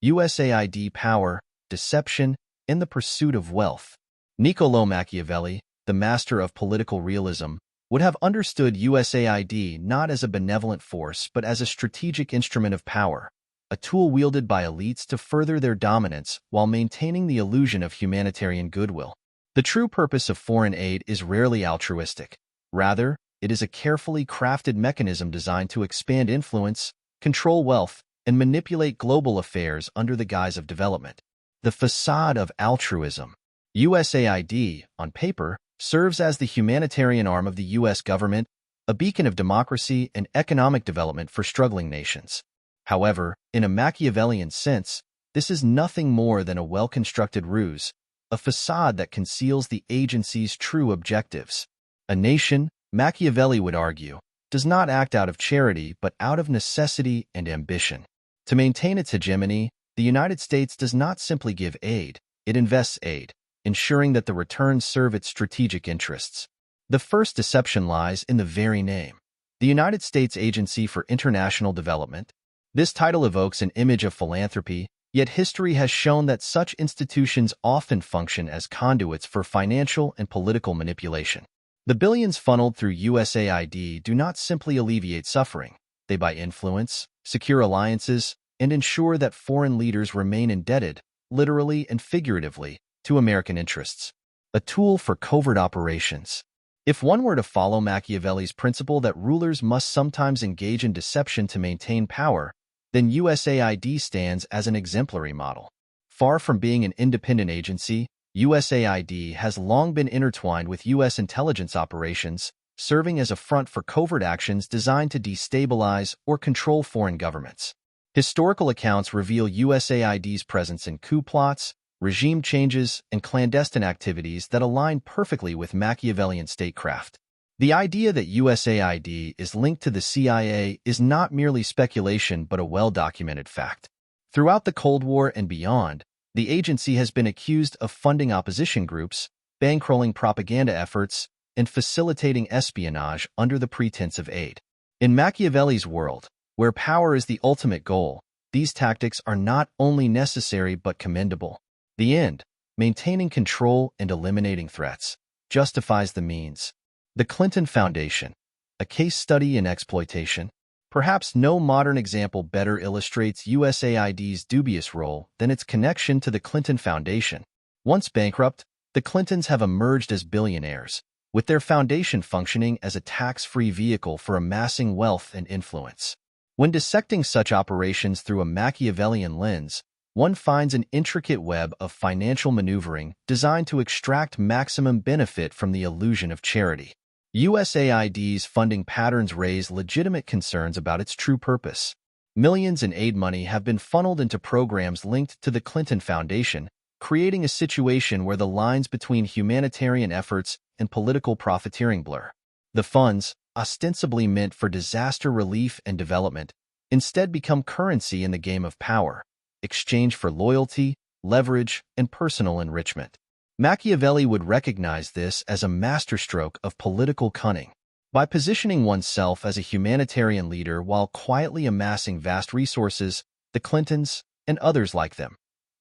USAID power, deception, and the pursuit of wealth. Niccolò Machiavelli, the master of political realism, would have understood USAID not as a benevolent force but as a strategic instrument of power, a tool wielded by elites to further their dominance while maintaining the illusion of humanitarian goodwill. The true purpose of foreign aid is rarely altruistic. Rather, it is a carefully crafted mechanism designed to expand influence, control wealth, and manipulate global affairs under the guise of development. The facade of altruism. USAID, on paper, serves as the humanitarian arm of the U.S. government, a beacon of democracy and economic development for struggling nations. However, in a Machiavellian sense, this is nothing more than a well-constructed ruse, a facade that conceals the agency's true objectives. A nation, Machiavelli would argue, does not act out of charity but out of necessity and ambition. To maintain its hegemony, the United States does not simply give aid, it invests aid, ensuring that the returns serve its strategic interests. The first deception lies in the very name. The United States Agency for International Development. This title evokes an image of philanthropy, yet history has shown that such institutions often function as conduits for financial and political manipulation. The billions funneled through USAID do not simply alleviate suffering. They buy influence, secure alliances, and ensure that foreign leaders remain indebted, literally and figuratively, to American interests. A tool for covert operations. If one were to follow Machiavelli's principle that rulers must sometimes engage in deception to maintain power, then USAID stands as an exemplary model. Far from being an independent agency, USAID has long been intertwined with U.S. intelligence operations, serving as a front for covert actions designed to destabilize or control foreign governments. Historical accounts reveal USAID's presence in coup plots, regime changes, and clandestine activities that align perfectly with Machiavellian statecraft. The idea that USAID is linked to the CIA is not merely speculation but a well-documented fact. Throughout the Cold War and beyond, the agency has been accused of funding opposition groups, bankrolling propaganda efforts, and facilitating espionage under the pretense of aid. In Machiavelli's world, where power is the ultimate goal, these tactics are not only necessary but commendable. The end, maintaining control and eliminating threats, justifies the means. The Clinton Foundation, a case study in exploitation. Perhaps no modern example better illustrates USAID's dubious role than its connection to the Clinton Foundation. Once bankrupt, the Clintons have emerged as billionaires, with their foundation functioning as a tax-free vehicle for amassing wealth and influence. When dissecting such operations through a Machiavellian lens, one finds an intricate web of financial maneuvering designed to extract maximum benefit from the illusion of charity. USAID's funding patterns raise legitimate concerns about its true purpose. Millions in aid money have been funneled into programs linked to the Clinton Foundation, creating a situation where the lines between humanitarian efforts and political profiteering blur. The funds, ostensibly meant for disaster relief and development, instead become currency in the game of power, exchanged for loyalty, leverage, and personal enrichment. Machiavelli would recognize this as a masterstroke of political cunning. By positioning oneself as a humanitarian leader while quietly amassing vast resources, the Clintons, and others like them,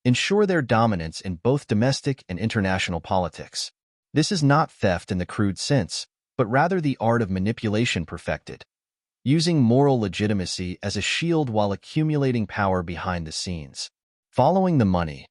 ensure their dominance in both domestic and international politics. This is not theft in the crude sense, but rather the art of manipulation perfected, using moral legitimacy as a shield while accumulating power behind the scenes. Following the money,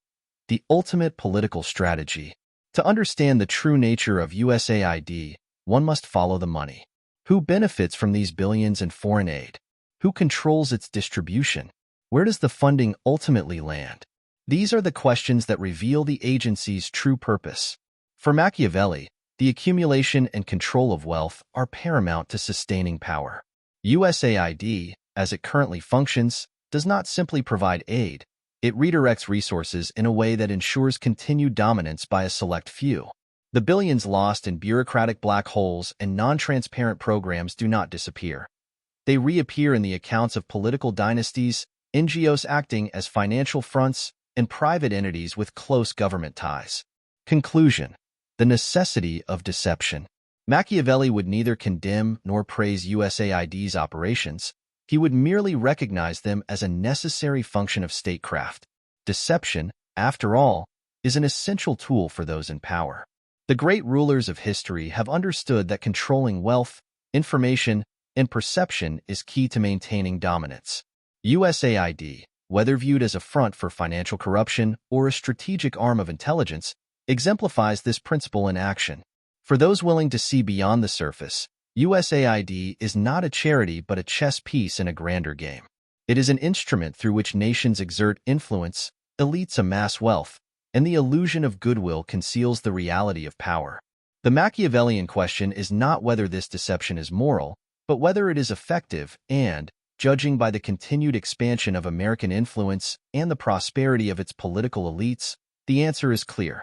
the ultimate political strategy. To understand the true nature of USAID, one must follow the money. Who benefits from these billions in foreign aid? Who controls its distribution? Where does the funding ultimately land? These are the questions that reveal the agency's true purpose. For Machiavelli, the accumulation and control of wealth are paramount to sustaining power. USAID, as it currently functions, does not simply provide aid. It redirects resources in a way that ensures continued dominance by a select few. The billions lost in bureaucratic black holes and non-transparent programs do not disappear. They reappear in the accounts of political dynasties, NGOs acting as financial fronts, and private entities with close government ties. Conclusion: the necessity of deception. Machiavelli would neither condemn nor praise USAID's operations. He would merely recognize them as a necessary function of statecraft. Deception, after all, is an essential tool for those in power. The great rulers of history have understood that controlling wealth, information, and perception is key to maintaining dominance. USAID, whether viewed as a front for financial corruption or a strategic arm of intelligence, exemplifies this principle in action. For those willing to see beyond the surface, USAID is not a charity but a chess piece in a grander game. It is an instrument through which nations exert influence, elites amass wealth, and the illusion of goodwill conceals the reality of power. The Machiavellian question is not whether this deception is moral, but whether it is effective and, judging by the continued expansion of American influence and the prosperity of its political elites, the answer is clear.